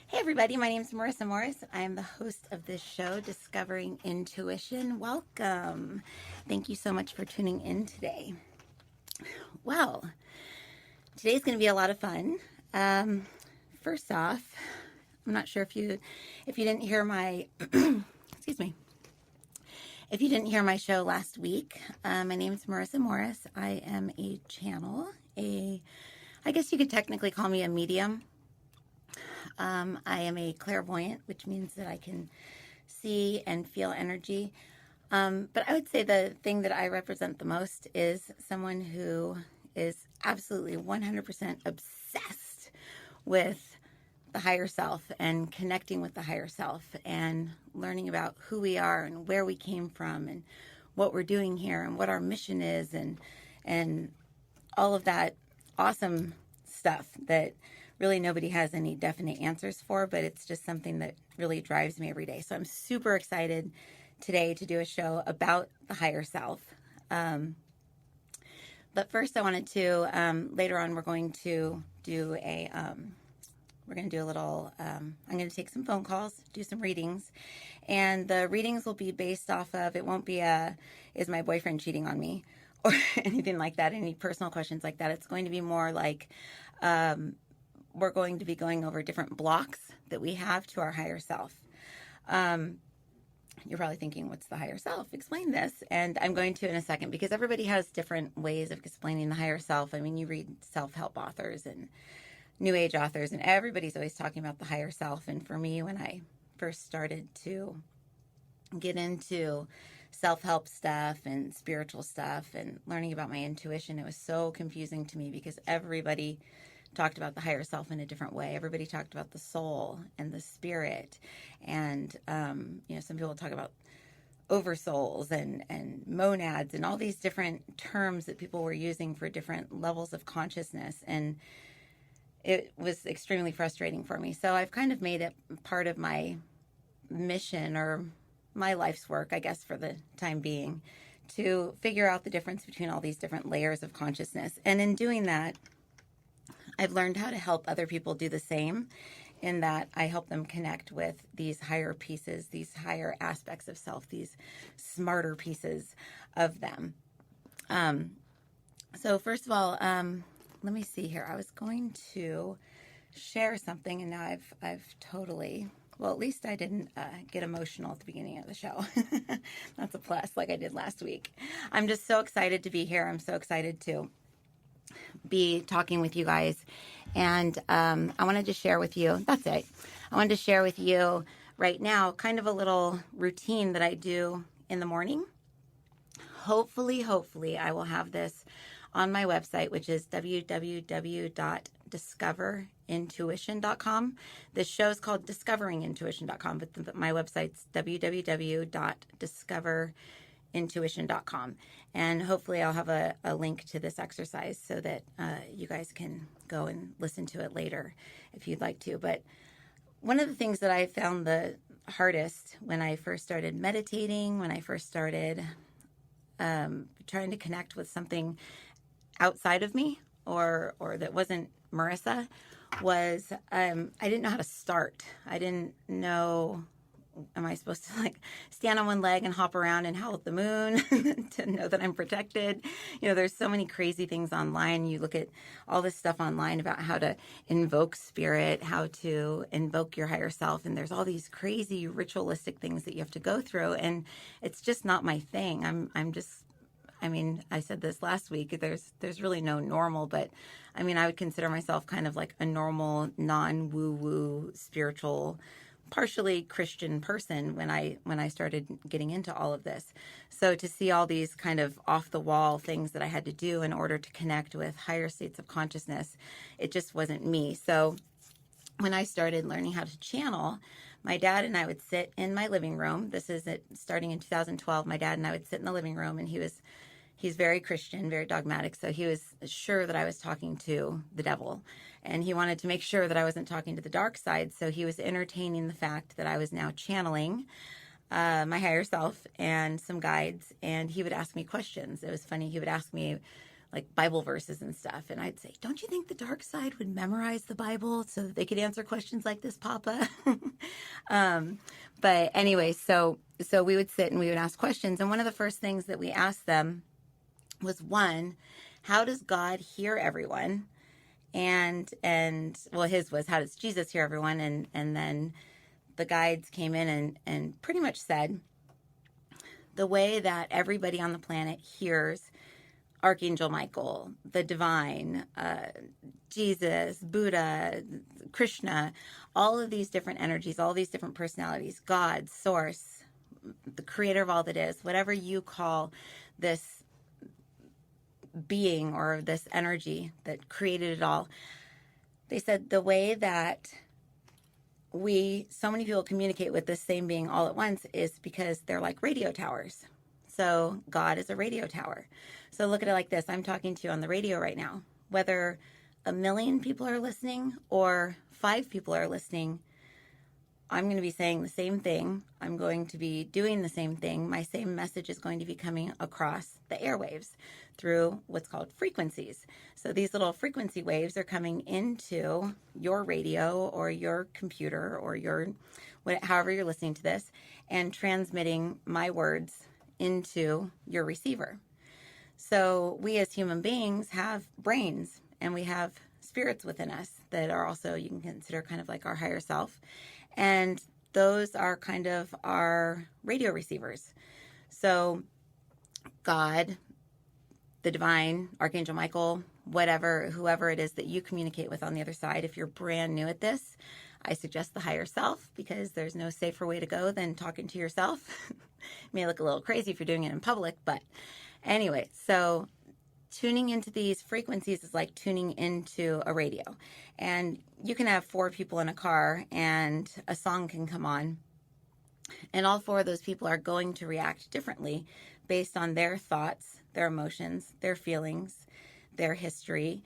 Hey everybody, my name is Marisa Morris. I am the host of this show, Discovering Intuition. Welcome. Thank you so much for tuning in today. Well, today's going to be a lot of fun. First off, I'm not sure if you didn't hear my excuse me. If you didn't hear my show last week, my name is Marisa Morris. I am a channel, I guess you could technically call me a medium. I am a clairvoyant, which means that I can see and feel energy. But I would say the thing that I represent the most is someone who is absolutely 100% obsessed with the higher self and connecting with the higher self and learning about who we are and where we came from and what we're doing here and what our mission is and all of that awesome stuff that really nobody has any definite answers for, but it's just something that really drives me every day. So I'm super excited today to do a show about the higher self. But first I wanted to, later on we're going to do a little, I'm going to take some phone calls, do some readings, and the readings will be based off of, it won't be is my boyfriend cheating on me or anything like that, any personal questions like that. It's going to be more like, we're going to be going over different blocks that we have to our higher self. You're probably thinking, what's the higher self? Explain this. And I'm going to in a second, because everybody has different ways of explaining the higher self. I mean, you read self-help authors and New Age authors, and everybody's always talking about the higher self. And for me, when I first started to get into self-help stuff and spiritual stuff and learning about my intuition, it was so confusing to me because everybody talked about the higher self in a different way. Everybody talked about the soul and the spirit, and some people talk about oversouls and monads and all these different terms that people were using for different levels of consciousness, and it was extremely frustrating for me. So I've kind of made it part of my mission or my life's work, I guess, for the time being, to figure out the difference between all these different layers of consciousness. And in doing that, I've learned how to help other people do the same, in that I help them connect with these higher pieces, these higher aspects of self, these smarter pieces of them. So first of all, let me see here. I was going to share something, and now I've totally, well, at least I didn't get emotional at the beginning of the show. That's a plus, like I did last week. I'm just so excited to be here. I'm so excited to be talking with you guys, and I wanted to share with you, that's it, I wanted to share with you right now kind of a little routine that I do in the morning. Hopefully I will have this on my website, which is www.discoverintuition.com. This show is called discoveringintuition.com, but my website's www.discoverintuition.com. And hopefully I'll have a link to this exercise so that you guys can go and listen to it later if you'd like to. But one of the things that I found the hardest when I first started meditating, when I first started trying to connect with something outside of me or that wasn't Marisa, was I didn't know how to start. I didn't know, am I supposed to like stand on one leg and hop around and howl at the moon to know that I'm protected? You know, there's so many crazy things online. You look at all this stuff online about how to invoke spirit, how to invoke your higher self, and there's all these crazy ritualistic things that you have to go through, and it's just not my thing. I mean, I said this last week, there's really no normal, but I mean, I would consider myself kind of like a normal, non-woo-woo, spiritual, partially Christian person when I started getting into all of this. So to see all these kind of off-the-wall things that I had to do in order to connect with higher states of consciousness, it just wasn't me. So when I started learning how to channel, my dad and I would sit in my living room. This is starting in 2012. My dad and I would sit in the living room, and he's very Christian, very dogmatic. So he was sure that I was talking to the devil, and he wanted to make sure that I wasn't talking to the dark side. So he was entertaining the fact that I was now channeling my higher self and some guides, and he would ask me questions. It was funny. He would ask me, like Bible verses and stuff. And I'd say, don't you think the dark side would memorize the Bible so that they could answer questions like this, Papa? But anyway, so we would sit and we would ask questions. And one of the first things that we asked them was, one, how does God hear everyone? And well, his was, how does Jesus hear everyone? And then the guides came in and pretty much said, the way that everybody on the planet hears Archangel Michael, the divine, Jesus, Buddha, Krishna, all of these different energies, all these different personalities, God, source, the creator of all that is, whatever you call this being or this energy that created it all. They said the way that so many people communicate with this same being all at once is because they're like radio towers. So God is a radio tower. So look at it like this. I'm talking to you on the radio right now. Whether 1 million people are listening or 5 people are listening, I'm going to be saying the same thing. I'm going to be doing the same thing. My same message is going to be coming across the airwaves through what's called frequencies. So these little frequency waves are coming into your radio or your computer or however you're listening to this, and transmitting my words into your receiver. So we as human beings have brains, and we have spirits within us that are also, you can consider kind of like our higher self. And those are kind of our radio receivers. So God, the divine, Archangel Michael, whoever it is that you communicate with on the other side, if you're brand new at this, I suggest the higher self, because there's no safer way to go than talking to yourself. It may look a little crazy if you're doing it in public, but anyway, so tuning into these frequencies is like tuning into a radio. And you can have 4 people in a car and a song can come on, and all 4 of those people are going to react differently based on their thoughts, their emotions, their feelings, their history.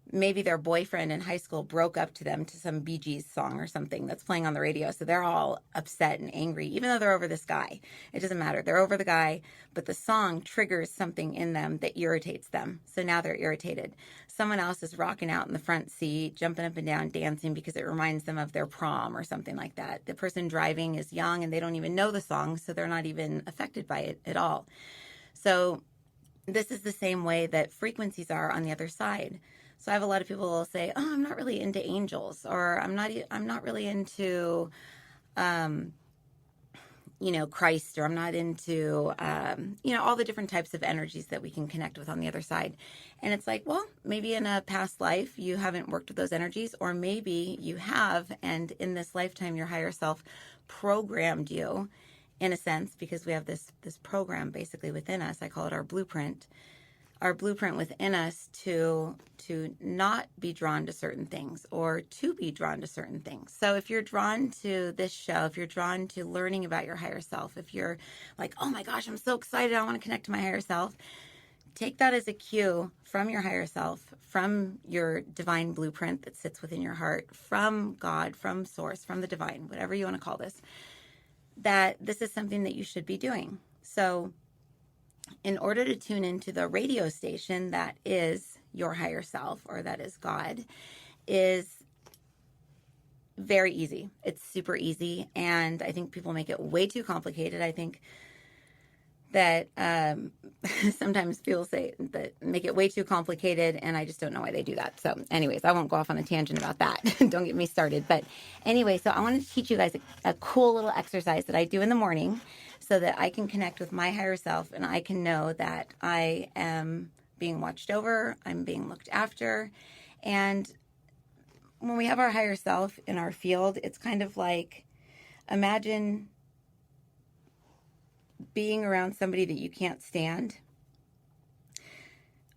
Maybe their boyfriend in high school broke up to them to some Bee Gees song or something that's playing on the radio. So they're all upset and angry, even though they're over this guy. It doesn't matter. They're over the guy, but the song triggers something in them that irritates them. So now they're irritated. Someone else is rocking out in the front seat, jumping up and down, dancing because it reminds them of their prom or something like that. The person driving is young and they don't even know the song, so they're not even affected by it at all. So this is the same way that frequencies are on the other side. So I have a lot of people who will say, "Oh, I'm not really into angels," or "I'm not really into, Christ," or "I'm not into, all the different types of energies that we can connect with on the other side." And it's like, well, maybe in a past life you haven't worked with those energies, or maybe you have, and in this lifetime your higher self programmed you, in a sense, because we have this program basically within us. I call it our blueprint within us to not be drawn to certain things, or to be drawn to certain things. So if you're drawn to this show, if you're drawn to learning about your higher self, if you're like, oh my gosh, I'm so excited, I want to connect to my higher self, take that as a cue from your higher self, from your divine blueprint that sits within your heart, from God, from source, from the divine, whatever you want to call this, that this is something that you should be doing. So in order to tune into the radio station that is your higher self, or that is God, is very easy. It's super easy. And I think people make it way too complicated. I think that sometimes people say that make it way too complicated, and I just don't know why they do that. So anyways, I won't go off on a tangent about that. Don't get me started. But anyway, so I wanted to teach you guys a cool little exercise that I do in the morning so that I can connect with my higher self, and I can know that I am being watched over, I'm being looked after. And when we have our higher self in our field, it's kind of like, imagine being around somebody that you can't stand,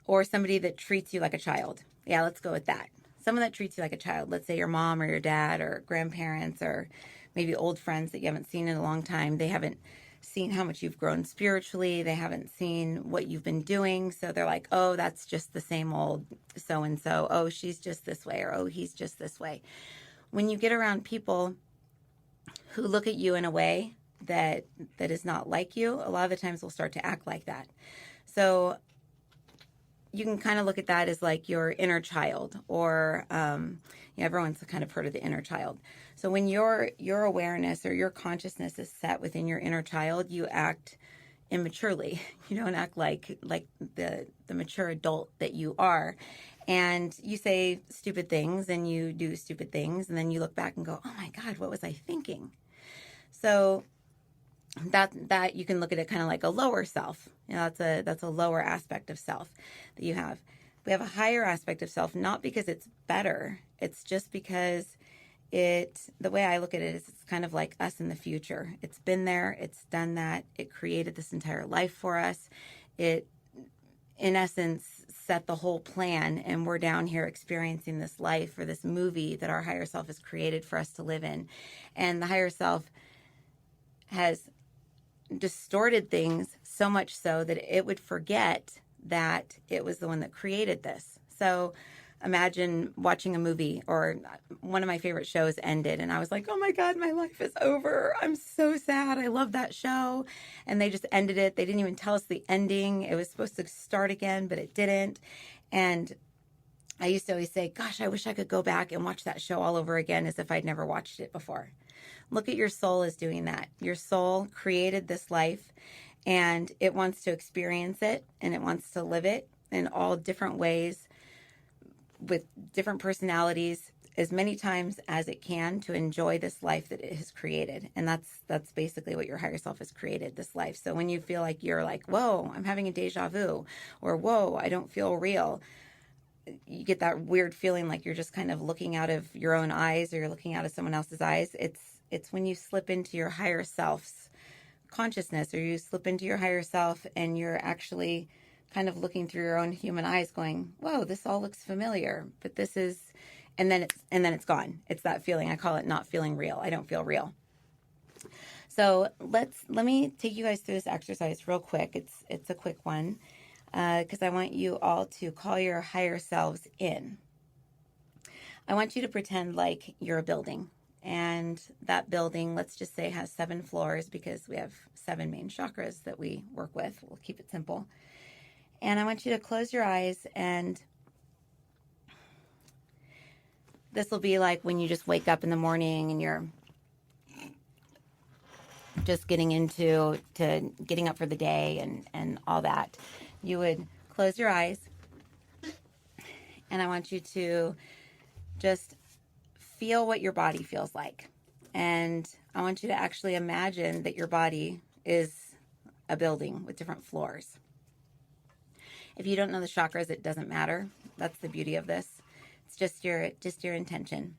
or somebody that treats you like a child. Yeah, let's go with that. Someone that treats you like a child. Let's say your mom or your dad or grandparents, or maybe old friends that you haven't seen in a long time. They haven't seen how much you've grown spiritually. They haven't seen what you've been doing. So they're like, oh, that's just the same old so-and-so. Oh, she's just this way, or oh, he's just this way. When you get around people who look at you in a way that is not like you, a lot of the times we'll start to act like that. So you can kind of look at that as like your inner child, or everyone's kind of heard of the inner child. So when your awareness or your consciousness is set within your inner child, you act immaturely. You don't act like the mature adult that you are. And you say stupid things and you do stupid things, and then you look back and go, oh my God, what was I thinking? So that you can look at it kind of like a lower self. That's a lower aspect of self that you have. We have a higher aspect of self, not because it's better. It's just because the way I look at it is it's kind of like us in the future. It's been there, it's done that, it created this entire life for us. It, in essence, set the whole plan, and we're down here experiencing this life, or this movie that our higher self has created for us to live in. And the higher self has distorted things so much so that it would forget that it was the one that created this. So imagine watching a movie, or one of my favorite shows ended, and I was like, oh my God, my life is over. I'm so sad. I love that show. And they just ended it. They didn't even tell us the ending. It was supposed to start again, but it didn't. And I used to always say, gosh, I wish I could go back and watch that show all over again, as if I'd never watched it before. Look at your soul as doing that. Your soul created this life, and it wants to experience it, and it wants to live it in all different ways with different personalities as many times as it can, to enjoy this life that it has created. And that's basically what your higher self has created, this life. So when you feel like you're like, whoa, I'm having a deja vu, or whoa, I don't feel real, you get that weird feeling like you're just kind of looking out of your own eyes, or you're looking out of someone else's eyes. It's when you slip into your higher self's consciousness, or you slip into your higher self and you're actually kind of looking through your own human eyes going, whoa, this all looks familiar, but this is, and then it's gone. It's that feeling. I call it not feeling real. I don't feel real. So let me take you guys through this exercise real quick. It's a quick one, because I want you all to call your higher selves in. I want you to pretend like you're a building, and that building, let's just say, has 7 floors, because we have 7 main chakras that we work with. We'll keep it simple. And I want you to close your eyes, and this will be like when you just wake up in the morning and you're just getting getting up for the day and all that. You would close your eyes, and I want you to just feel what your body feels like. And I want you to actually imagine that your body is a building with different floors. If you don't know the chakras, it doesn't matter. That's the beauty of this. It's just your intention.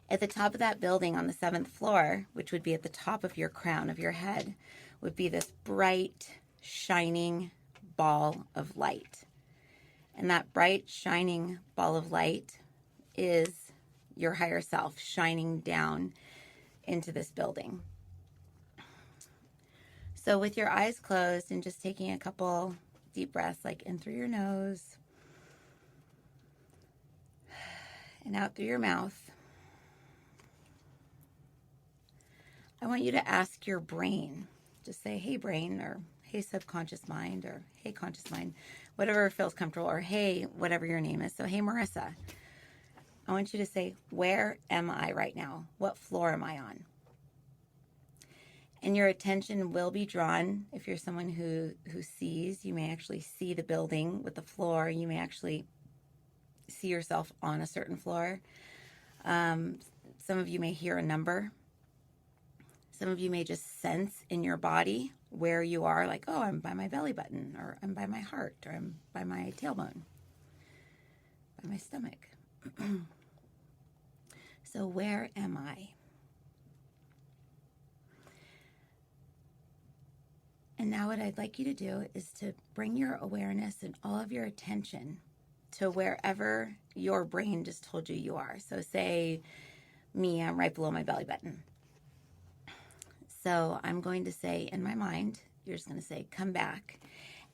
At the top of that building, on the 7th floor, which would be at the top of your crown of your head, would be this bright, shining ball of light. And that bright, shining ball of light is your higher self shining down into this building. So with your eyes closed and just taking a couple deep breaths, like in through your nose and out through your mouth, I want you to ask your brain, just say, hey brain, or hey subconscious mind, or hey conscious mind, whatever feels comfortable, or hey, whatever your name is. So hey Marisa, I want you to say, where am I right now? What floor am I on? And your attention will be drawn. If you're someone who sees, you may actually see the building with the floor. You may actually see yourself on a certain floor. Some of you may hear a number. Some of you may just sense in your body where you are, like, oh, I'm by my belly button, or I'm by my heart, or I'm by my tailbone, by my stomach. So where am I? And now what I'd like you to do is to bring your awareness and all of your attention to wherever your brain just told you you are. So say me, I'm right below my belly button. So I'm going to say in my mind, you're just going to say, come back.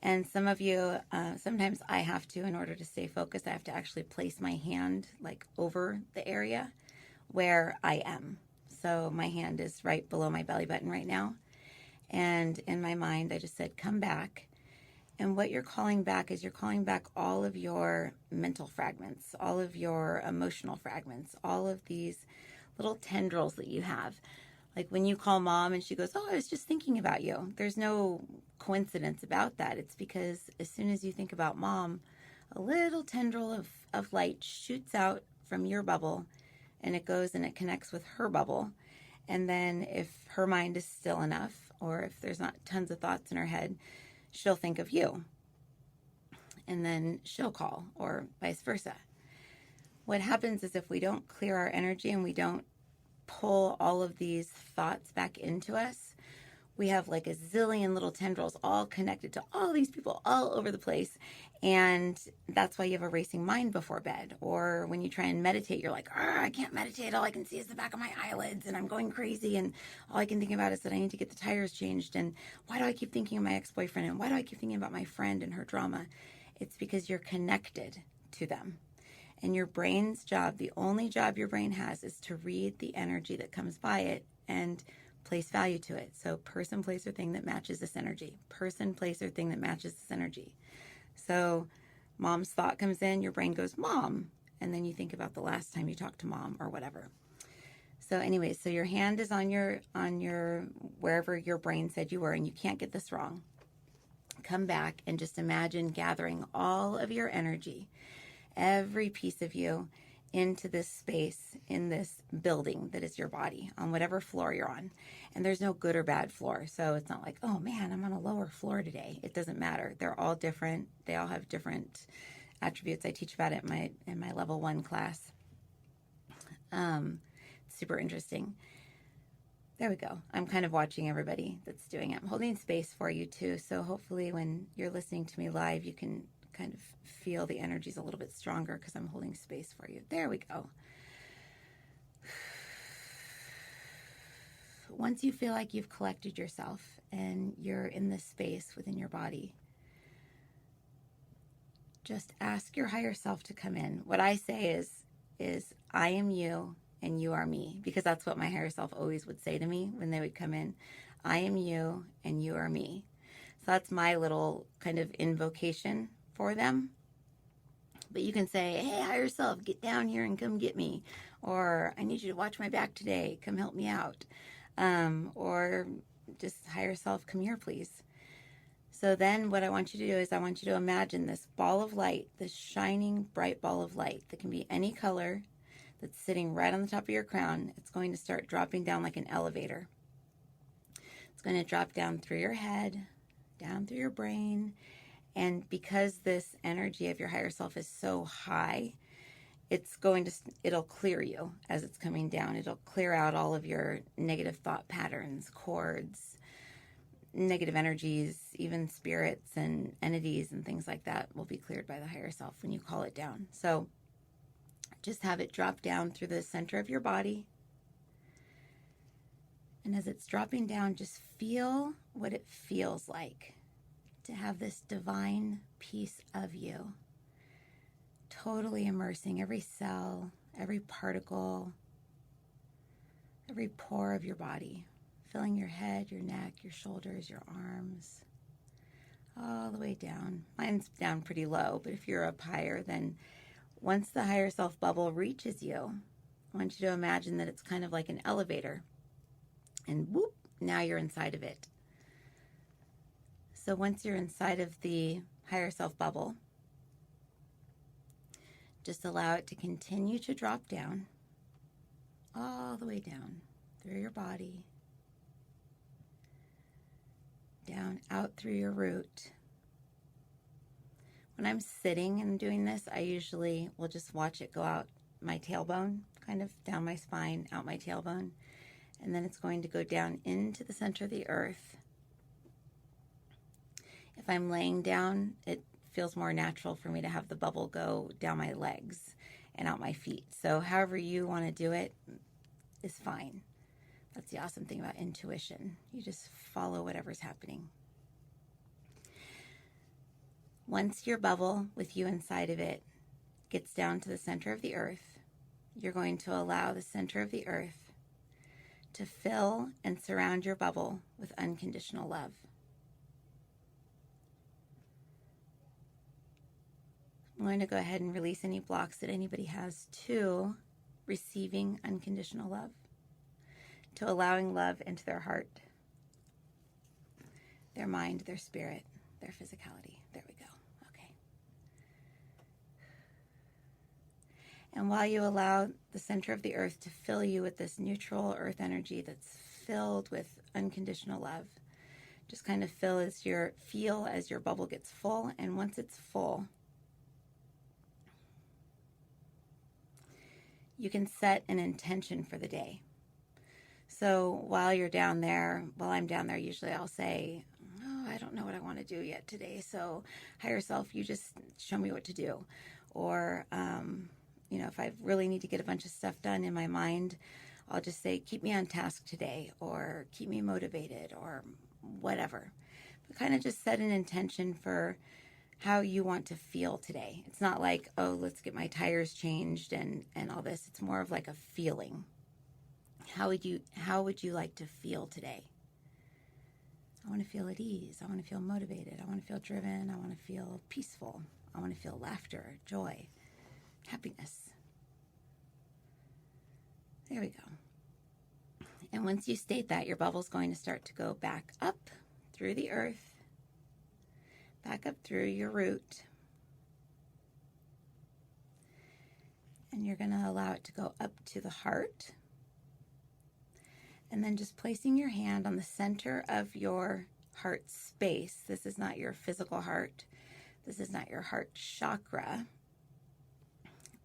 And some of you, sometimes I have to, in order to stay focused, I have to actually place my hand like over the area where I am. So my hand is right below my belly button right now. And in my mind, I just said, come back. And what you're calling back is you're calling back all of your mental fragments, all of your emotional fragments, all of these little tendrils that you have. Like when you call mom and she goes, "Oh, I was just thinking about you." There's no coincidence about that. It's because as soon as you think about mom, a little tendril of light shoots out from your bubble, and it goes and it connects with her bubble. And then if her mind is still enough, or if there's not tons of thoughts in her head, she'll think of you. And then she'll call, or vice versa. What happens is if we don't clear our energy and we don't pull all of these thoughts back into us, we have like a zillion little tendrils all connected to all these people all over the place. And that's why you have a racing mind before bed. Or when you try and meditate, you're like, I can't meditate. All I can see is the back of my eyelids and I'm going crazy. And all I can think about is that I need to get the tires changed. And why do I keep thinking of my ex-boyfriend? And why do I keep thinking about my friend and her drama? It's because you're connected to them. And your brain's job, the only job your brain has, is to read the energy that comes by it and place value to it. So person, place, or thing that matches this energy. Person, place, or thing that matches this energy. So mom's thought comes in, your brain goes, mom. And then you think about the last time you talked to mom or whatever. So anyway, so your hand is on your wherever your brain said you were, and you can't get this wrong. Come back and just imagine gathering all of your energy, every piece of you, into this space, in this building that is your body, on whatever floor you're on. And there's no good or bad floor. So it's not like, oh man, I'm on a lower floor today. It doesn't matter. They're all different. They all have different attributes. I teach about it in my level 1 class. Super interesting. There we go. I'm kind of watching everybody that's doing it. I'm holding space for you too. So hopefully when you're listening to me live, you can kind of feel the energy's a little bit stronger because I'm holding space for you. There we go. Once you feel like you've collected yourself and you're in this space within your body, just ask your higher self to come in. What I say is I am you and you are me, because that's what my higher self always would say to me when they would come in. I am you and you are me. So that's my little kind of invocation for them. But you can say, hey, higher self, get down here and come get me. Or I need you to watch my back today. Come help me out. Or just higher self, come here, please. So then what I want you to do is I want you to imagine this ball of light, this shining, bright ball of light that can be any color, that's sitting right on the top of your crown. It's going to start dropping down like an elevator. It's going to drop down through your head, down through your brain. And because this energy of your higher self is so high, it'll clear you as it's coming down. It'll clear out all of your negative thought patterns, cords, negative energies, even spirits and entities and things like that will be cleared by the higher self when you call it down. So just have it drop down through the center of your body. And as it's dropping down, just feel what it feels like to have this divine piece of you totally immersing every cell, every particle, every pore of your body, filling your head, your neck, your shoulders, your arms, all the way down. Mine's down pretty low, but if you're up higher, then once the higher self bubble reaches you, I want you to imagine that it's kind of like an elevator. And whoop, now you're inside of it. So once you're inside of the higher self bubble, just allow it to continue to drop down, all the way down through your body, down out through your root. When I'm sitting and doing this, I usually will just watch it go out my tailbone, kind of down my spine, out my tailbone, and then it's going to go down into the center of the earth. If I'm laying down, it feels more natural for me to have the bubble go down my legs and out my feet. So however you want to do it is fine. That's the awesome thing about intuition. You just follow whatever's happening. Once your bubble with you inside of it gets down to the center of the earth, you're going to allow the center of the earth to fill and surround your bubble with unconditional love. I'm going to go ahead and release any blocks that anybody has to receiving unconditional love, to allowing love into their heart, their mind, their spirit, their physicality. There we go. Okay. And while you allow the center of the earth to fill you with this neutral earth energy that's filled with unconditional love, just kind of feel as your bubble gets full. And once it's full, you can set an intention for the day. So while I'm down there, usually I'll say, oh, I don't know what I want to do yet today. So higher self, you just show me what to do. Or, if I really need to get a bunch of stuff done in my mind, I'll just say, keep me on task today, or keep me motivated, or whatever. But kind of just set an intention for how you want to feel today. It's not like, oh, let's get my tires changed and all this. It's more of like a feeling. How would you like to feel today? I want to feel at ease. I want to feel motivated. I want to feel driven. I want to feel peaceful. I want to feel laughter, joy, happiness. There we go. And once you state that, your bubble's going to start to go back up through the earth, back up through your root, and you're going to allow it to go up to the heart, and then just placing your hand on the center of your heart space. This is not your physical heart. This is not your heart chakra.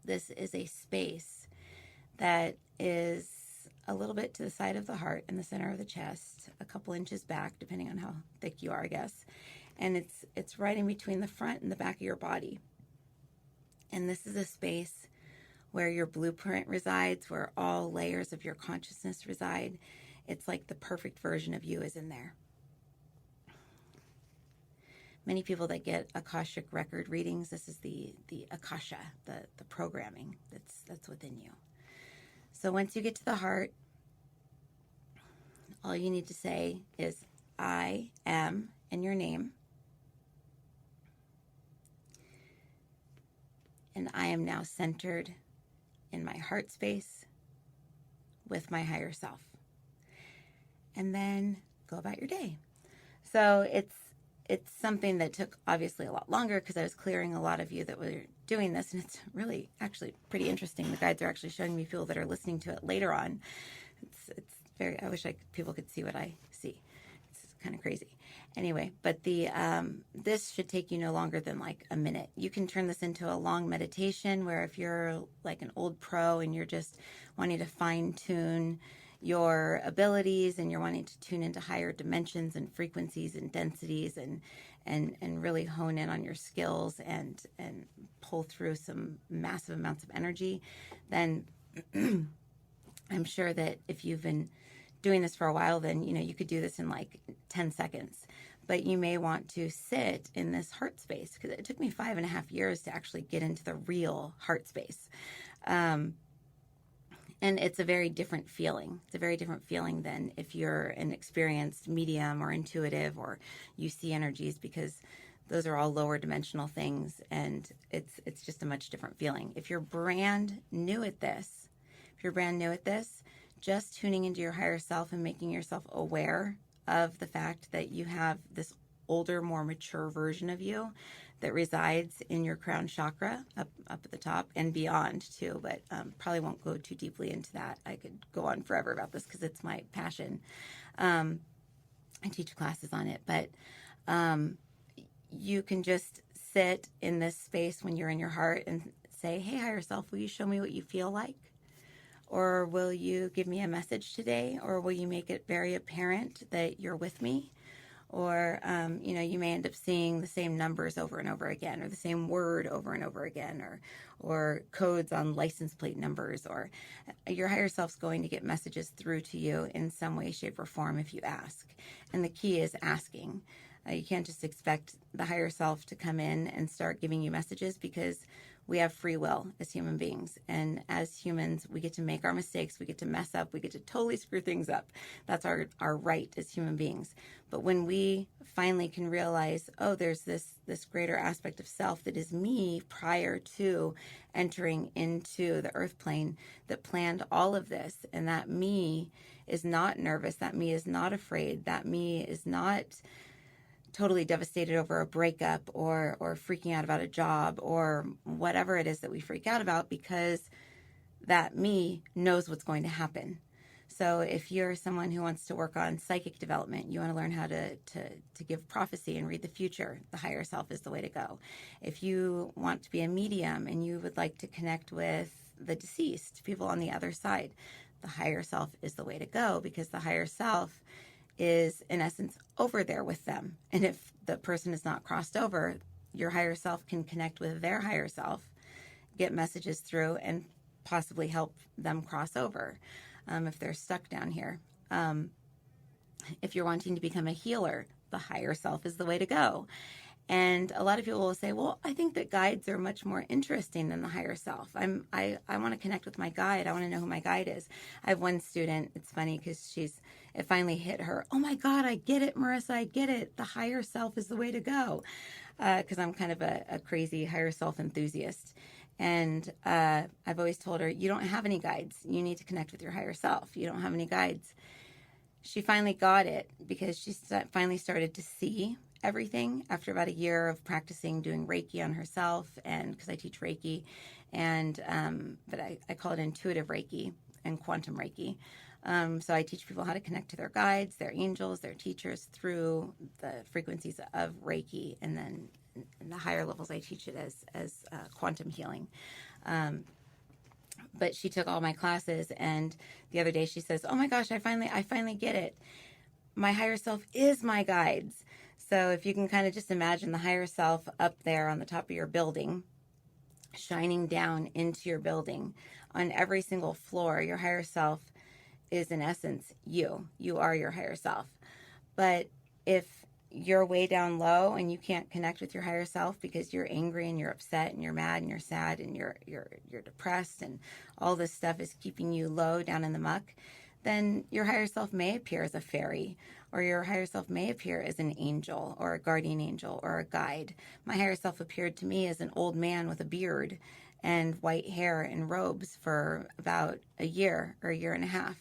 This is a space that is a little bit to the side of the heart in the center of the chest, a couple inches back, depending on how thick you are, I guess. And it's right in between the front and the back of your body. And this is a space where your blueprint resides, where all layers of your consciousness reside. It's like the perfect version of you is in there. Many people that get Akashic record readings, this is the Akasha, the programming that's within you. So once you get to the heart, all you need to say is, I am, and your name. And I am now centered in my heart space with my higher self. And then go about your day. So it's something that took obviously a lot longer because I was clearing a lot of you that were doing this, and it's really actually pretty interesting. The guides are actually showing me people that are listening to it later on. It's very, I wish people could see what I see. It's kind of crazy. Anyway, but this should take you no longer than like a minute. You can turn this into a long meditation where if you're like an old pro and you're just wanting to fine tune your abilities and you're wanting to tune into higher dimensions and frequencies and densities and really hone in on your skills and pull through some massive amounts of energy, then I'm sure that if you've been doing this for a while, then you could do this in like 10 seconds. But you may want to sit in this heart space, because it took me 5.5 years to actually get into the real heart space. And it's a very different feeling. It's a very different feeling than if you're an experienced medium or intuitive or you see energies, because those are all lower dimensional things, and it's just a much different feeling. If you're brand new at this, just tuning into your higher self and making yourself aware of the fact that you have this older, more mature version of you that resides in your crown chakra up at the top and beyond too, but probably won't go too deeply into that. I could go on forever about this because it's my passion. I teach classes on it, but you can just sit in this space when you're in your heart and say, hey, higher self, will you show me what you feel like? Or will you give me a message today? Or will you make it very apparent that you're with me? Or, you may end up seeing the same numbers over and over again, or the same word over and over again, or codes on license plate numbers, or your higher self's going to get messages through to you in some way, shape, or form if you ask. And the key is asking. You can't just expect the higher self to come in and start giving you messages, because We have free will as human beings. And as humans, we get to make our mistakes. We get to mess up. We get to totally screw things up. That's our right as human beings. But when we finally can realize, oh, there's this greater aspect of self that is me prior to entering into the earth plane that planned all of this, and that me is not nervous, that me is not afraid, that me is not totally devastated over a breakup or freaking out about a job or whatever it is that we freak out about, because that me knows what's going to happen. So if you're someone who wants to work on psychic development, you want to learn how to give prophecy and read the future, the higher self is the way to go. If you want to be a medium and you would like to connect with the deceased, people on the other side, the higher self is the way to go, because the higher self is in essence over there with them. And if the person is not crossed over, your higher self can connect with their higher self, get messages through, and possibly help them cross over if they're stuck down here. If you're wanting to become a healer, the higher self is the way to go. And a lot of people will say, well, I think that guides are much more interesting than the higher self. I want to connect with my guide. I want to know who my guide is. I have one student, it's funny because it finally hit her. Oh my God, I get it, Marisa, I get it. The higher self is the way to go. Because I'm kind of a crazy higher self enthusiast. And I've always told her, you don't have any guides. You need to connect with your higher self. You don't have any guides. She finally got it because she finally started to see everything after about a year of practicing doing Reiki on herself, and because I teach Reiki, and but I call it intuitive Reiki and quantum Reiki. So I teach people how to connect to their guides, their angels, their teachers through the frequencies of Reiki, and then in the higher levels I teach it as quantum healing. But she took all my classes, and the other day she says, oh my gosh, I finally get it. My higher self is my guides. So if you can kind of just imagine the higher self up there on the top of your building, shining down into your building on every single floor, your higher self is in essence you. You are your higher self. But if you're way down low and you can't connect with your higher self because you're angry and you're upset and you're mad and you're sad and you're depressed and all this stuff is keeping you low down in the muck, then your higher self may appear as a fairy, or your higher self may appear as an angel or a guardian angel or a guide. My higher self appeared to me as an old man with a beard and white hair and robes for about a year or a year and a half.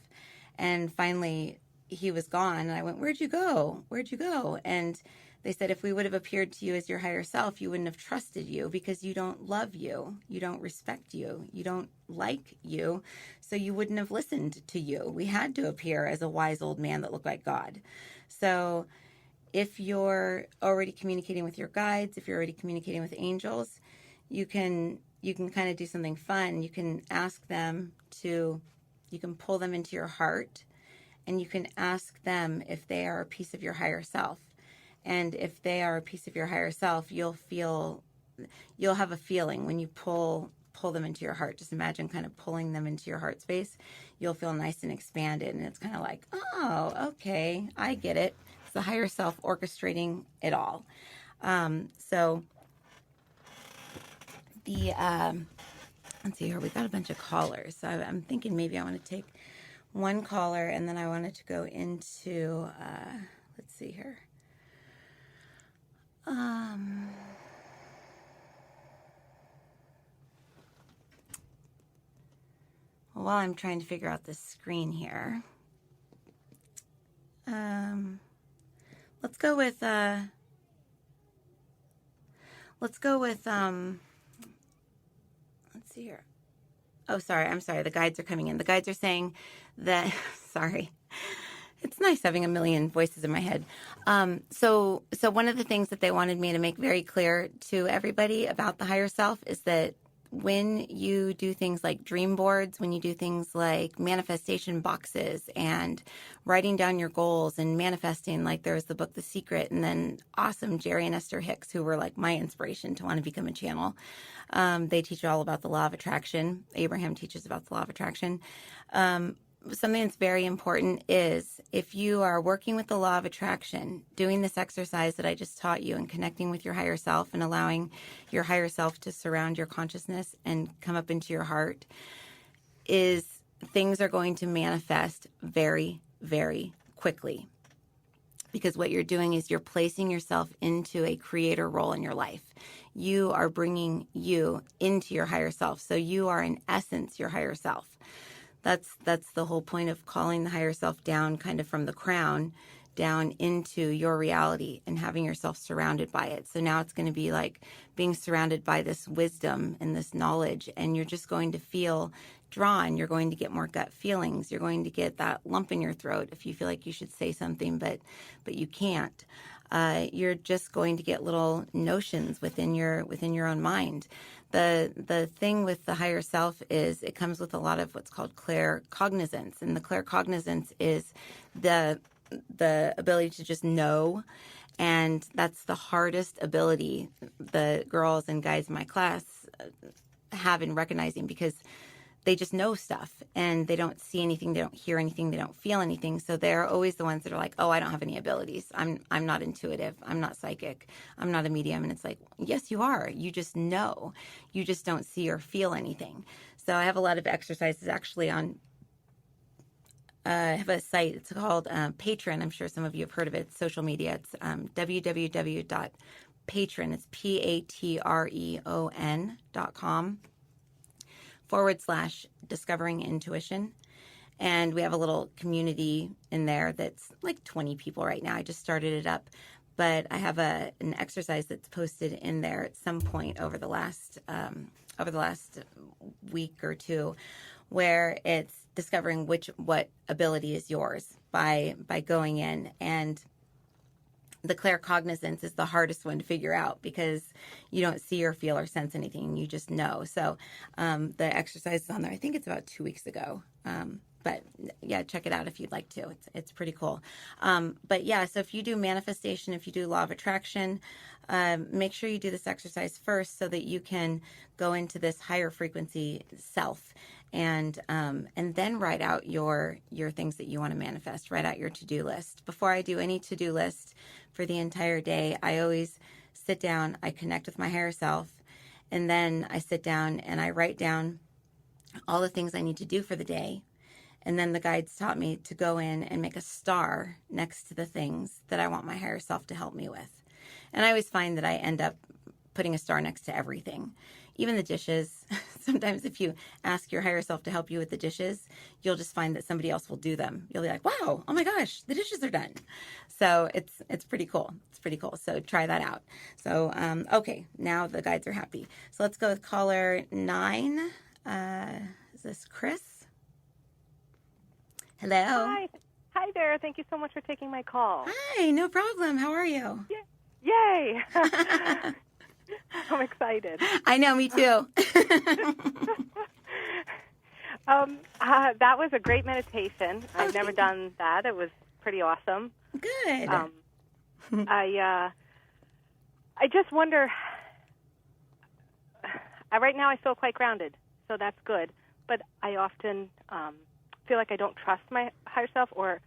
And finally he was gone, and I went, where'd you go? Where'd you go? And they said, if we would have appeared to you as your higher self, you wouldn't have trusted you because you don't love you. You don't respect you. You don't like you. So you wouldn't have listened to you. We had to appear as a wise old man that looked like God. So if you're already communicating with your guides, if you're already communicating with angels, you can kind of do something fun. You can ask them you can pull them into your heart, and you can ask them if they are a piece of your higher self. And if they are a piece of your higher self, you'll have a feeling when you pull them into your heart. Just imagine kind of pulling them into your heart space. You'll feel nice and expanded, and it's kind of like, oh, okay, I get it. It's the higher self orchestrating it all. So the let's see here, we've got a bunch of callers. So I'm thinking maybe I want to take one caller, and then I wanted to go into let's see here. While I'm trying to figure out this screen here, let's go with let's see here. Oh, I'm sorry. The guides are coming in. The guides are saying that, sorry. It's nice having a million voices in my head. So one of the things that they wanted me to make very clear to everybody about the higher self is that when you do things like dream boards, when you do things like manifestation boxes and writing down your goals and manifesting, like there was the book The Secret, and then awesome Jerry and Esther Hicks, who were like my inspiration to want to become a channel. They teach all about the law of attraction. Abraham teaches about the law of attraction. something that's very important is if you are working with the law of attraction, doing this exercise that I just taught you and connecting with your higher self and allowing your higher self to surround your consciousness and come up into your heart, is things are going to manifest very, very quickly. Because what you're doing is you're placing yourself into a creator role in your life. You are bringing you into your higher self. So you are in essence your higher self. That's the whole point of calling the higher self down kind of from the crown down into your reality and having yourself surrounded by it. So now it's going to be like being surrounded by this wisdom and this knowledge, and you're just going to feel drawn. You're going to get more gut feelings. You're going to get that lump in your throat if you feel like you should say something, but you can't. You're just going to get little notions within your own mind. The thing with the higher self is it comes with a lot of what's called claircognizance, and the claircognizance is the ability to just know, and that's the hardest ability the girls and guys in my class have in recognizing, because they just know stuff and they don't see anything, they don't hear anything, they don't feel anything. So they're always the ones that are like, oh, I don't have any abilities. I'm not intuitive. I'm not psychic. I'm not a medium. And it's like, yes, you are. You just know. You just don't see or feel anything. So I have a lot of exercises actually on, I have a site. It's called Patreon. I'm sure some of you have heard of it. It's social media. It's www.patreon. It's patreon.com/discovering intuition. And we have a little community in there that's like 20 people right now. I just started it up, but I have an exercise that's posted in there at some point over the last week or two, where it's discovering what ability is yours by going in. And the claircognizance is the hardest one to figure out because you don't see or feel or sense anything. You just know. So the exercise is on there. I think it's about 2 weeks ago. But yeah, check it out if you'd like to. It's pretty cool. But yeah, so if you do manifestation, if you do law of attraction, make sure you do this exercise first so that you can go into this higher frequency self, and then write out your things that you want to manifest. Write out your to-do list. Before I do any to-do list for the entire day, I always sit down, I connect with my higher self, and then I sit down and I write down all the things I need to do for the day. And then the guides taught me to go in and make a star next to the things that I want my higher self to help me with. And I always find that I end up putting a star next to everything, even the dishes. Sometimes if you ask your higher self to help you with the dishes, you'll just find that somebody else will do them. You'll be like, wow, oh my gosh, the dishes are done. So it's pretty cool. It's pretty cool. So try that out. So, okay, now the guides are happy. So let's go with caller 9. Is this Chris? Hello. Hi there. Thank you so much for taking my call. Hi, no problem. How are you? Yay. I'm excited. I know, me too. That was a great meditation. I've never done that. It was pretty awesome. Good. I just wonder, right now I feel quite grounded, so that's good. But I often feel like I don't trust my higher self, or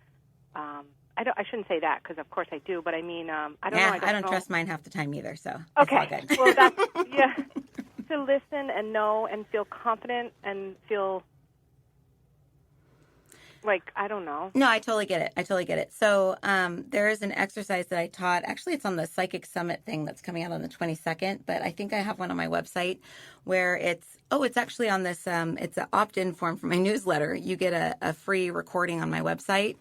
I shouldn't say that because of course I do, but I mean I don't know. I don't trust mine half the time either, so okay. It's all good. Well, that's to listen and know and feel confident and feel like, I don't know. No, I totally get it. So there is an exercise that I taught. Actually, it's on the Psychic Summit thing that's coming out on the 22nd, but I think I have one on my website where it's actually on this, it's an opt-in form for my newsletter. You get a free recording on my website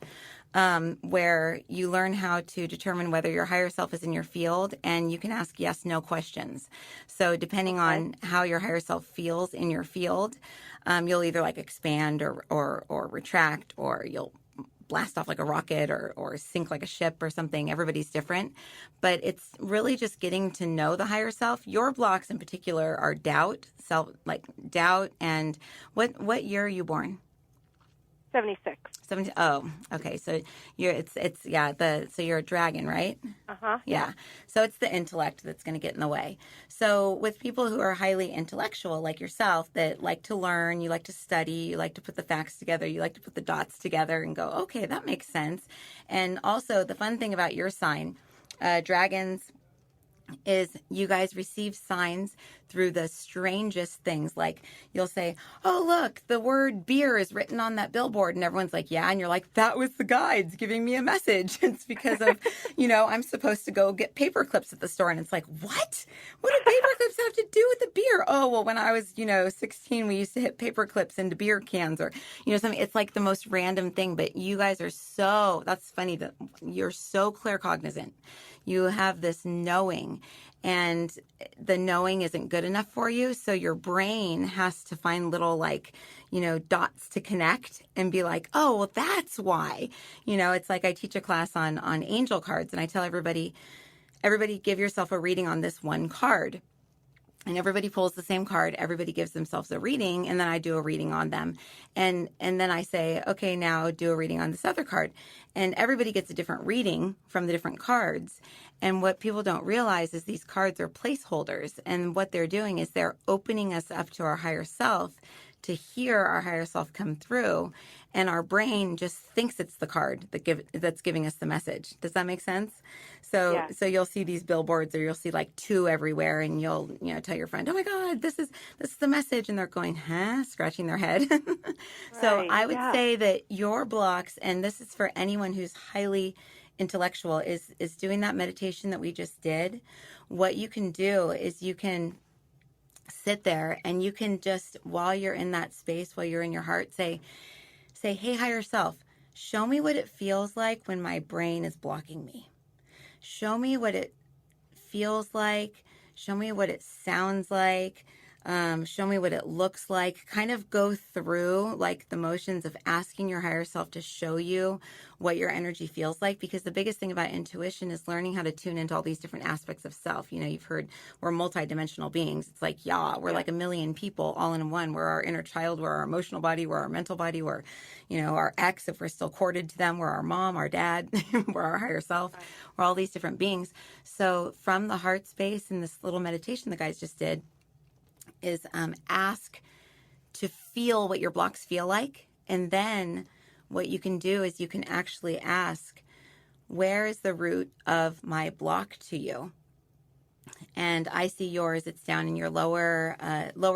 where you learn how to determine whether your higher self is in your field, and you can ask yes/no questions. So depending on how your higher self feels in your field, you'll either like expand or retract, or you'll blast off like a rocket or sink like a ship or something. Everybody's different. But it's really just getting to know the higher self. Your blocks in particular are doubt, doubt. And what year are you born? 76. 70. Oh, okay. So so you're a dragon, right? Uh-huh. Yeah. So it's the intellect that's going to get in the way. So with people who are highly intellectual like yourself that like to learn, you like to study, you like to put the facts together, you like to put the dots together and go, okay, that makes sense. And also the fun thing about your sign, dragons, is you guys receive signs through the strangest things. Like you'll say, oh, look, the word beer is written on that billboard. And everyone's like, yeah. And you're like, that was the guides giving me a message. It's because of, I'm supposed to go get paper clips at the store. And it's like, what? What do paper clips have to do with the beer? Oh, well, when I was, 16, we used to hit paper clips into beer cans or, something. It's like the most random thing. But you guys are that's funny that you're so claircognizant. You have this knowing, and the knowing isn't good enough for you. So your brain has to find little dots to connect and be like, oh, well, that's why. It's like I teach a class on angel cards, and I tell everybody give yourself a reading on this one card. And everybody pulls the same card. Everybody gives themselves a reading, and then I do a reading on them. And then I say, okay, now do a reading on this other card. And everybody gets a different reading from the different cards. And what people don't realize is these cards are placeholders. And what they're doing is they're opening us up to our higher self to hear our higher self come through. And our brain just thinks it's the card that's giving us the message. Does that make sense? So you'll see these billboards, or you'll see like 2 everywhere, and you'll tell your friend, oh my God, this is the message, and they're going, huh, scratching their head. So I would say that your blocks, and this is for anyone who's highly intellectual, is doing that meditation that we just did. What you can do is you can sit there and you can just, while you're in that space, while you're in your heart, say, hey, higher self, show me what it feels like when my brain is blocking me. Show me what it feels like. Show me what it sounds like. Show me what it looks like. Kind of go through like the motions of asking your higher self to show you what your energy feels like, because the biggest thing about intuition is learning how to tune into all these different aspects of self. You've heard we're multidimensional beings. It's like, we're like a million people all in one. We're our inner child, we're our emotional body, we're our mental body, we're, our ex, if we're still corded to them, we're our mom, our dad, we're our higher self. We're all these different beings. So from the heart space in this little meditation the guys just did, is ask to feel what your blocks feel like. And then what you can do is you can actually ask, where is the root of my block to you? And I see yours. It's down in your lower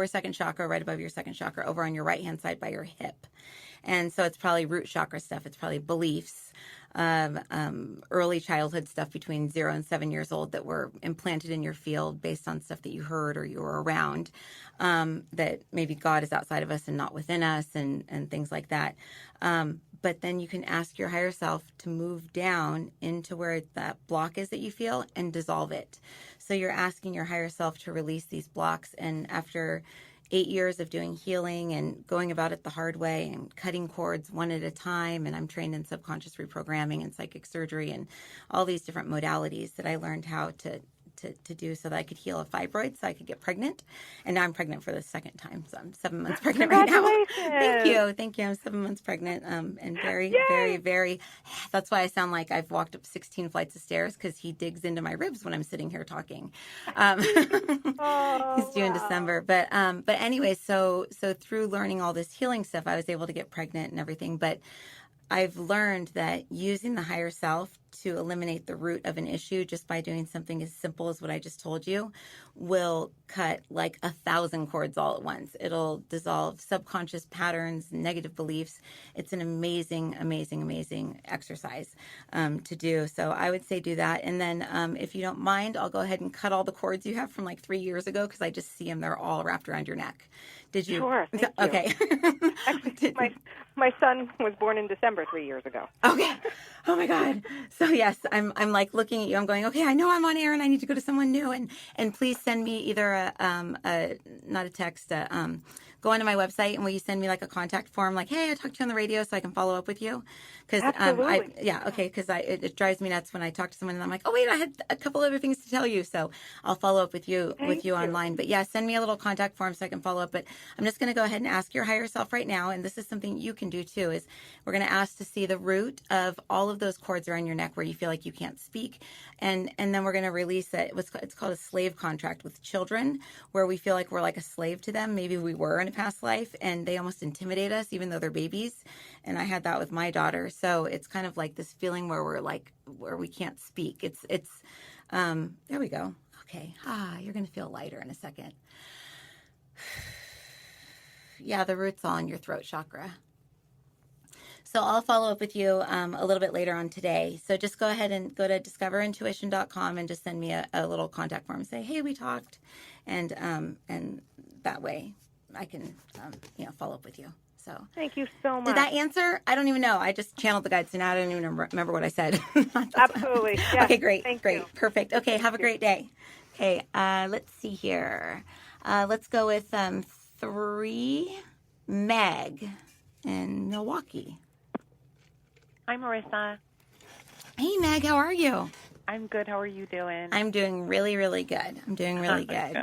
second chakra, right above your second chakra, over on your right-hand side by your hip. And so it's probably root chakra stuff. It's probably beliefs, early childhood stuff between 0 and 7 years old that were implanted in your field based on stuff that you heard or you were around, that maybe God is outside of us and not within us, and things like that. But then you can ask your higher self to move down into where that block is that you feel and dissolve it. So you're asking your higher self to release these blocks. And after 8 years of doing healing and going about it the hard way and cutting cords one at a time, and I'm trained in subconscious reprogramming and psychic surgery and all these different modalities that I learned how to do so that I could heal a fibroid so I could get pregnant. And now I'm pregnant for the second time. So I'm 7 months pregnant right now. Thank you. I'm 7 months pregnant. And very, very, very, that's why I sound like I've walked up 16 flights of stairs, because he digs into my ribs when I'm sitting here talking. He's due in December. But anyway, so through learning all this healing stuff, I was able to get pregnant and everything. But I've learned that using the higher self to eliminate the root of an issue just by doing something as simple as what I just told you will cut like 1,000 cords all at once. It'll dissolve subconscious patterns, negative beliefs. It's an amazing, amazing, amazing exercise to do. So I would say do that. And then if you don't mind, I'll go ahead and cut all the cords you have from like 3 years ago, because I just see them. They're all wrapped around your neck. Did you? Sure. Thank you. Okay. Actually, my son was born in December 3 years ago. Okay. Oh my God. So yes, I'm like looking at you. I'm going, okay, I know I'm on air and I need to go to someone new. And please send me either not a text, go onto my website and will you send me like a contact form? Like, hey, I talked to you on the radio so I can follow up with you. Cause, Absolutely. okay. Cause it drives me nuts when I talk to someone and I'm like, oh wait, I had a couple other things to tell you. So I'll follow up with you, Thank you. online. But yeah, send me a little contact form so I can follow up. But I'm just going to go ahead and ask your higher self right now. And this is something you can do too, is we're going to ask to see the root of all of those cords around your neck where you feel like you can't speak. And then we're going to release it. It's called a slave contract with children, where we feel like we're like a slave to them. Maybe we were in a past life and they almost intimidate us, even though they're babies. And I had that with my daughter. So it's kind of like this feeling where where we can't speak. There we go. Okay. You're going to feel lighter in a second. Yeah, the root's all in your throat chakra. So I'll follow up with you a little bit later on today. So just go ahead and go to discoverintuition.com and just send me a little contact form. Say, hey, we talked. And that way I can, follow up with you. So Thank you so much. did that answer? I don't even know. I just channeled the guide, so now I don't even remember what I said. Absolutely. Yes. Okay, great. Thank Great. you. Perfect. Okay, have a great day. Okay, let's see here. Let's go with 3, Meg in Milwaukee. Hi, Marisa. Hey, Meg, how are you? I'm good. How are you doing? I'm doing really, really good. I'm doing really good.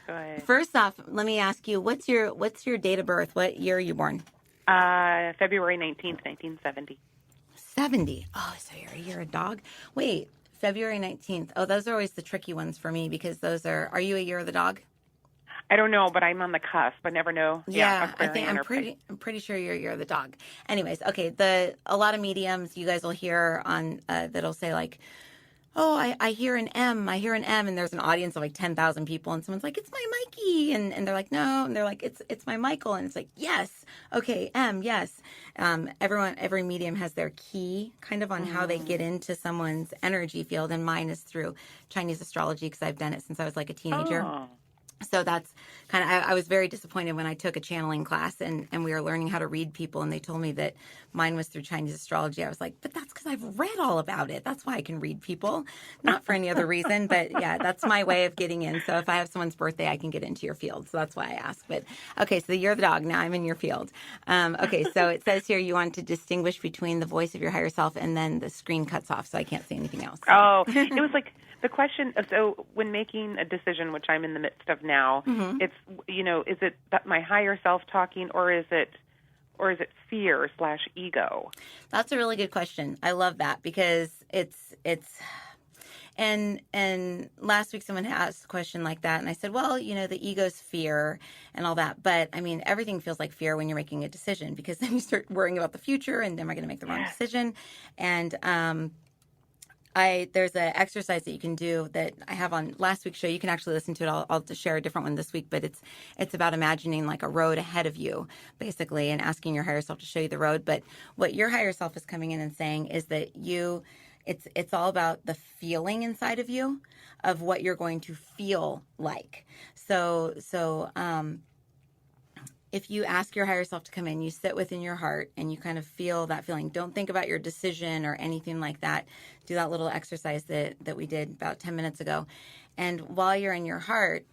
Good. First off, let me ask you, what's your date of birth? What year are you born? February 19th, 1970. 70. Oh, so you're a dog? Wait, February 19th. Oh, those are always the tricky ones for me because are you a year of the dog? I don't know, but I'm on the cusp. I never know. Yeah, I think Aquarian I'm pretty sure you're the dog. Anyways, okay, a lot of mediums you guys will hear on that'll say like, oh, I hear an M, and there's an audience of like 10,000 people, and someone's like, it's my Mikey, and they're like, no, and they're like, it's my Michael, and it's like, yes, okay, M, yes. Every medium has their key kind of on how they get into someone's energy field, and mine is through Chinese astrology because I've done it since I was like a teenager. Oh. So that's kind of, I was very disappointed when I took a channeling class and we were learning how to read people and they told me that mine was through Chinese astrology. I was like, but that's because I've read all about it. That's why I can read people, not for any other reason. But yeah, that's my way of getting in. So if I have someone's birthday, I can get into your field. So that's why I asked. But okay, so you're the dog. Now I'm in your field. Okay, so it says here you want to distinguish between the voice of your higher self and then the screen cuts off so I can't say anything else. Oh, it was like the question. So when making a decision, which I'm in the midst of now, it's, is it that my higher self talking or is it fear/ego? That's a really good question. I love that because it's and last week someone asked a question like that and I said, well, the ego's fear and all that. But I mean, everything feels like fear when you're making a decision because then you start worrying about the future and am I going to make the wrong decision? And, there's an exercise that you can do that I have on last week's show. You can actually listen to it. I'll share a different one this week, but it's about imagining like a road ahead of you, basically, and asking your higher self to show you the road. But what your higher self is coming in and saying is that it's all about the feeling inside of you of what you're going to feel like. So if you ask your higher self to come in, you sit within your heart and you kind of feel that feeling. Don't think about your decision or anything like that. Do that little exercise that we did about 10 minutes ago. And while you're in your heart,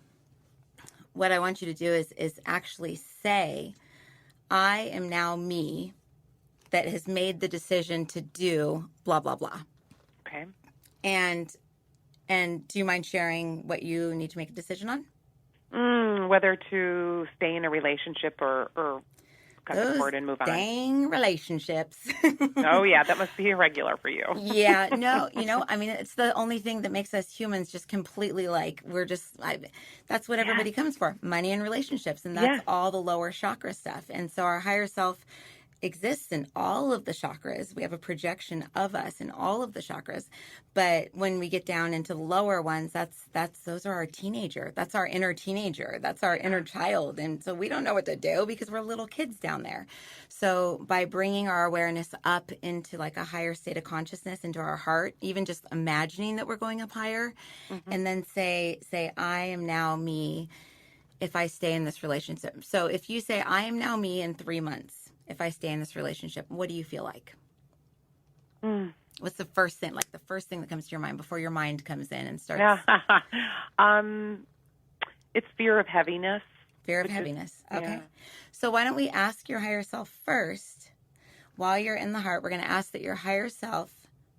what I want you to do is actually say, I am now me that has made the decision to do blah, blah, blah. Okay. And do you mind sharing what you need to make a decision on? Whether to stay in a relationship or cut the cord and move on. Dang relationships. Oh, yeah, that must be irregular for you. Yeah, no, I mean, it's the only thing that makes us humans just completely like, that's what everybody comes for, money and relationships. And that's all the lower chakra stuff. And so our higher self exists in all of the chakras. We have a projection of us in all of the chakras. But when we get down into the lower ones, those are our teenager. That's our inner teenager. That's our inner child. And so we don't know what to do because we're little kids down there. So by bringing our awareness up into like a higher state of consciousness, into our heart, even just imagining that we're going up higher, and then say, I am now me if I stay in this relationship. So if you say, I am now me in 3 months, if I stay in this relationship, what do you feel like? What's the first thing, like the first thing that comes to your mind before your mind comes in and starts? It's fear of heaviness. Fear of heaviness. Okay. Yeah. So why don't we ask your higher self first, while you're in the heart, we're going to ask that your higher self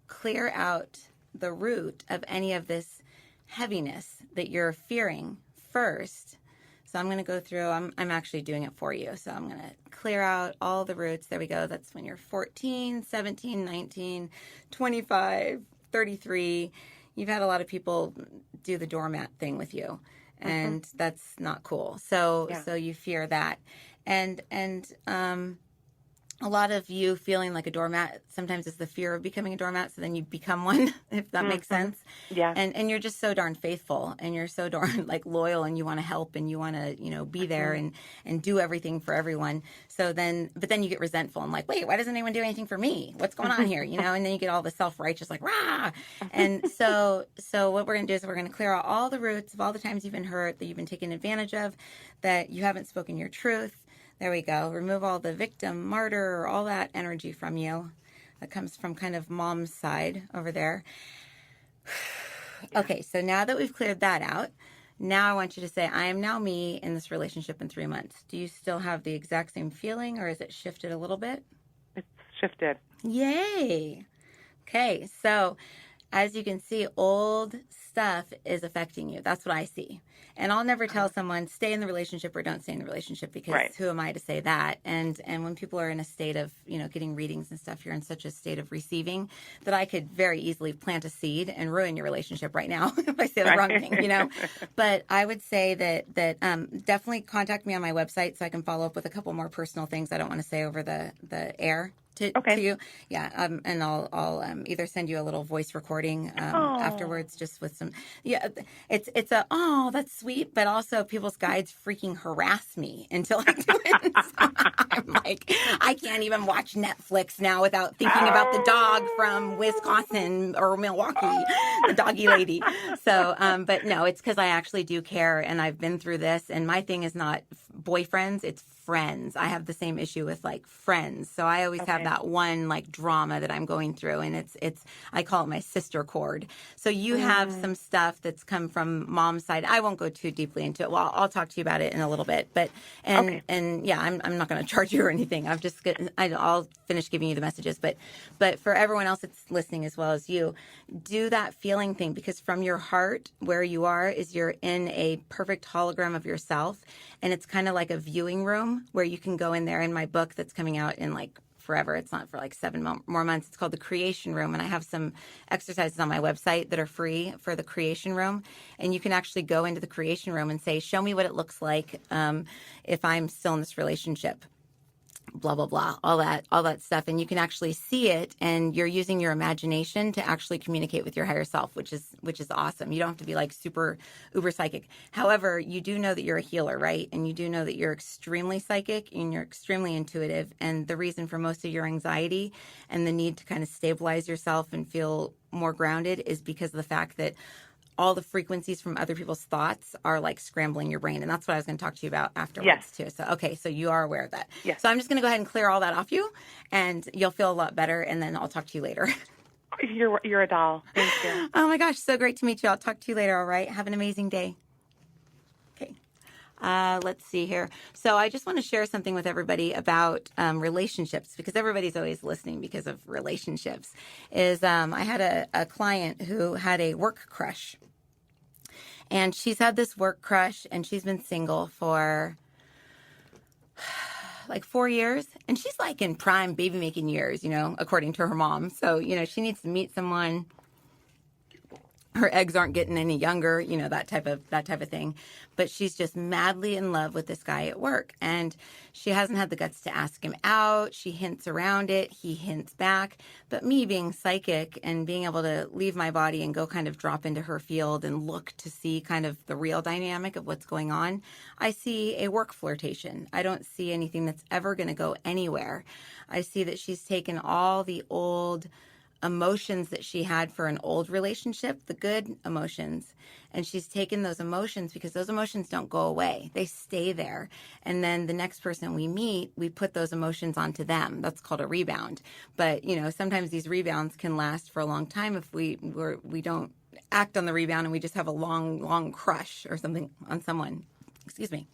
clear out the root of any of this heaviness that you're fearing first. So I'm going to go through, I'm actually doing it for you. So I'm going to clear out all the roots. There we go. That's when you're 14, 17, 19, 25, 33. You've had a lot of people do the doormat thing with you, and that's not cool. So you fear that. And a lot of you feeling like a doormat sometimes is the fear of becoming a doormat, so then you become one, if that makes sense. Yeah. And you're just so darn faithful, and you're so darn like loyal, and you want to help, and you want to, you know, be there and do everything for everyone. So then, but then you get resentful and like, wait, why doesn't anyone do anything for me? What's going on here? You know, and then you get all the self-righteous like, rah. And so what we're going to do is we're going to clear out all the roots of all the times you've been hurt, that you've been taken advantage of, that you haven't spoken your truth. There we go. Remove all the victim, martyr, all that energy from you. That comes from kind of mom's side over there. Okay, so now that we've cleared that out, now I want you to say, I am now me in this relationship in 3 months. Do you still have the exact same feeling, or is it shifted a little bit? It's shifted. Yay. Okay, so as you can see, old stuff is affecting you. That's what I see. And I'll never tell someone stay in the relationship or don't stay in the relationship, because who am I to say that? And when people are in a state of, you know, getting readings and stuff, you're in such a state of receiving that I could very easily plant a seed and ruin your relationship right now if I say the wrong thing, you know. But I would say that definitely contact me on my website so I can follow up with a couple more personal things I don't want to say over the air. To you. Yeah. And I'll either send you a little voice recording afterwards, just with some, it's that's sweet, but also people's guides freaking harass me until I do it. So I'm like, I can't even watch Netflix now without thinking about the dog from Wisconsin or Milwaukee, the doggy lady. So, but no, it's because I actually do care, and I've been through this, and my thing is not boyfriends, it's friends. I have the same issue with like friends. So I always have that one like drama that I'm going through, and it's I call it my sister cord. So you have some stuff that's come from mom's side. I won't go too deeply into it. Well, I'll talk to you about it in a little bit, but and yeah, I'm not going to charge you or anything. I'll finish giving you the messages, but for everyone else that's listening as well as you, do that feeling thing, because from your heart, where you are is you're in a perfect hologram of yourself, and it's kind of like a viewing room where you can go in there. In my book that's coming out in like forever, it's not for like 7 more months, it's called The Creation Room, and I have some exercises on my website that are free for the Creation Room, and you can actually go into the Creation Room and say, show me what it looks like if I'm still in this relationship, blah blah blah, all that stuff, and you can actually see it, and you're using your imagination to actually communicate with your higher self, which is awesome. You don't have to be like super uber psychic. However, you do know that you're a healer, right? And you do know that you're extremely psychic and you're extremely intuitive, and the reason for most of your anxiety and the need to kind of stabilize yourself and feel more grounded is because of the fact that all the frequencies from other people's thoughts are like scrambling your brain. And that's what I was going to talk to you about afterwards too. So, okay. So you are aware of that. Yes. So I'm just going to go ahead and clear all that off you, and you'll feel a lot better. And then I'll talk to you later. You're a doll. Thank you. Oh my gosh. So great to meet you. I'll talk to you later. All right. Have an amazing day. Okay. Let's see here. So I just want to share something with everybody about relationships, because everybody's always listening because of relationships. I had a client who had a work crush. And she's had this work crush, and she's been single for like 4 years. And she's like in prime baby making years, you know, according to her mom. So, you know, she needs to meet someone. Her eggs aren't getting any younger, you know, that type of thing. But she's just madly in love with this guy at work. And she hasn't had the guts to ask him out. She hints around it. He hints back. But me being psychic and being able to leave my body and go kind of drop into her field and look to see kind of the real dynamic of what's going on, I see a work flirtation. I don't see anything that's ever going to go anywhere. I see that she's taken all the old emotions that she had for an old relationship, the good emotions. And she's taken those emotions, because those emotions don't go away. They stay there. And then the next person we meet, we put those emotions onto them. That's called a rebound. But, sometimes these rebounds can last for a long time if we don't act on the rebound and we just have a long crush or something on someone. Excuse me.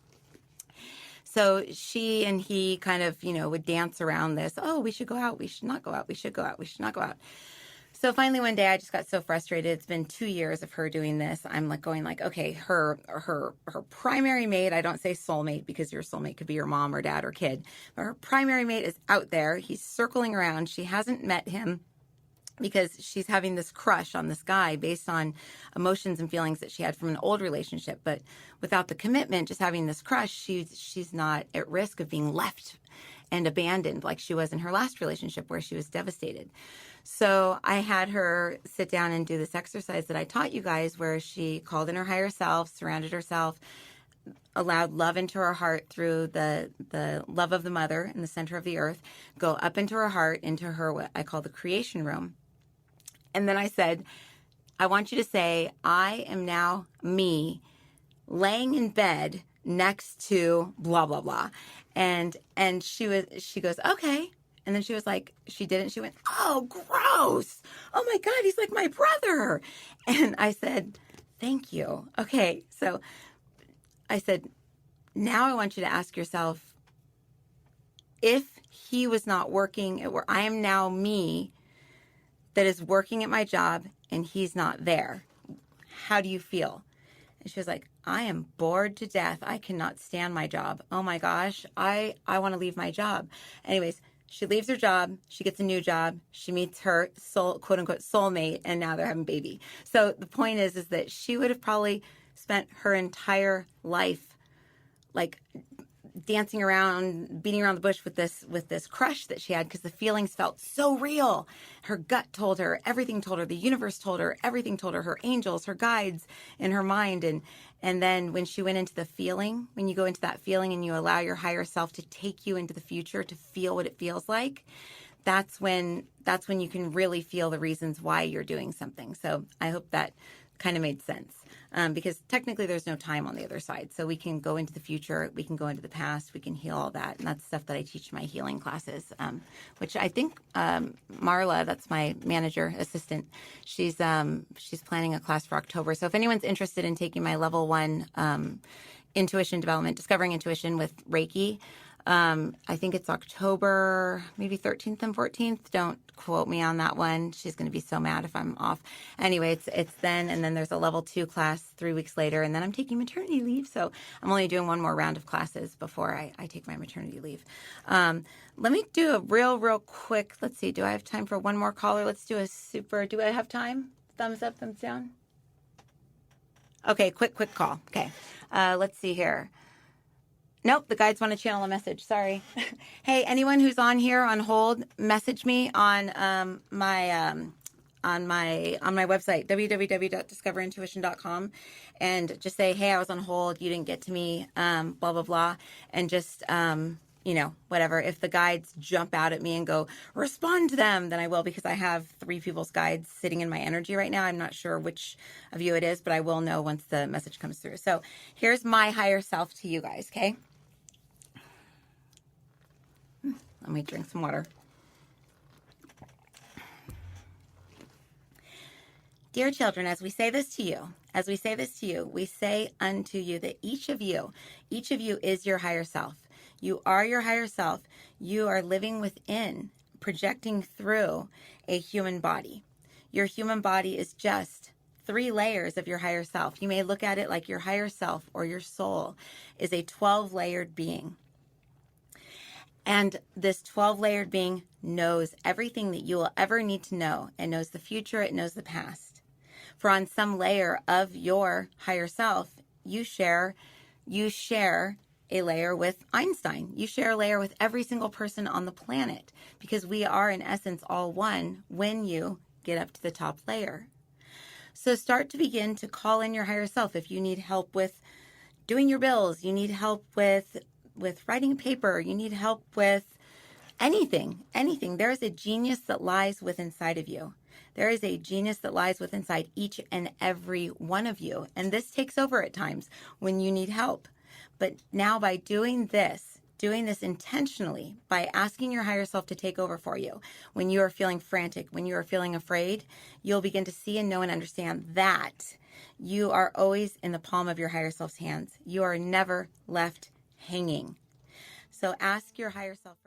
So she and he kind of, would dance around this. Oh, we should go out. We should not go out. We should go out. We should not go out. So finally one day I just got so frustrated. It's been 2 years of her doing this. I'm going, okay, her primary mate, I don't say soulmate because your soulmate could be your mom or dad or kid, but her primary mate is out there. He's circling around. She hasn't met him because she's having this crush on this guy based on emotions and feelings that she had from an old relationship. But without the commitment, just having this crush, she's not at risk of being left and abandoned like she was in her last relationship where she was devastated. So I had her sit down and do this exercise that I taught you guys, where she called in her higher self, surrounded herself, allowed love into her heart through the love of the mother in the center of the earth, go up into her heart, into her, what I call the creation room. And then I said, I want you to say, I am now me laying in bed next to blah, blah, blah. And she goes, okay. And then she was like, she did it. And she went, oh, gross. Oh my God, he's like my brother. And I said, thank you. Okay. So I said, now I want you to ask yourself, if he was not working at where I am now me that is working at my job and he's not there, how do you feel? And she was like, I am bored to death. I cannot stand my job. Oh my gosh, I want to leave my job. Anyways, she leaves her job. She gets a new job. She meets her soul, quote unquote, soulmate, and now they're having a baby. So the point is that she would have probably spent her entire life like dancing around, beating around the bush with this crush that she had, because the feelings felt so real. Her gut told her, everything told her, the universe told her, everything told her angels, her guides in her mind. And then when she went into the feeling, when you go into that feeling and you allow your higher self to take you into the future to feel what it feels like, that's when you can really feel the reasons why you're doing something. So I hope that kind of made sense. Because technically there's no time on the other side. So we can go into the future, we can go into the past, we can heal all that. And that's stuff that I teach in my healing classes, which I think Marla, that's my manager, assistant, she's planning a class for October. So if anyone's interested in taking my level 1 intuition development, discovering intuition with Reiki, I think it's October, maybe 13th and 14th. Don't quote me on that one. She's going to be so mad if I'm off. Anyway, it's then, and then there's a level 2 class 3 weeks later, and then I'm taking maternity leave. So I'm only doing one more round of classes before I take my maternity leave. Let me do a real quick, let's see, do I have time for one more caller? Let's do do I have time? Thumbs up, thumbs down? Okay, quick call. Okay, let's see here. Nope, the guides want to channel a message. Sorry. Hey, anyone who's on here on hold, message me on my website, www.discoverintuition.com, and just say, hey, I was on hold, you didn't get to me, blah blah blah, and just whatever. If the guides jump out at me and go, respond to them, then I will, because I have 3 people's guides sitting in my energy right now. I'm not sure which of you it is, but I will know once the message comes through. So here's my higher self to you guys, okay? Let me drink some water. Dear children, as we say this to you, we say unto you that each of you is your higher self. You are your higher self. You are living within, projecting through a human body. Your human body is just 3 layers of your higher self. You may look at it like your higher self or your soul is a 12-layered being. And this 12-layered being knows everything that you will ever need to know. It knows the future. It knows the past. For on some layer of your higher self, you share a layer with Einstein. You share a layer with every single person on the planet, because we are in essence all one when you get up to the top layer. So start to begin to call in your higher self. If you need help with doing your bills, you need help with writing a paper, you need help with anything. There is a genius that lies within inside of you. There is a genius that lies within inside each and every one of you. And this takes over at times when you need help. But now by doing this intentionally, by asking your higher self to take over for you, when you are feeling frantic, when you are feeling afraid, you'll begin to see and know and understand that you are always in the palm of your higher self's hands. You are never left hanging. So ask your higher self.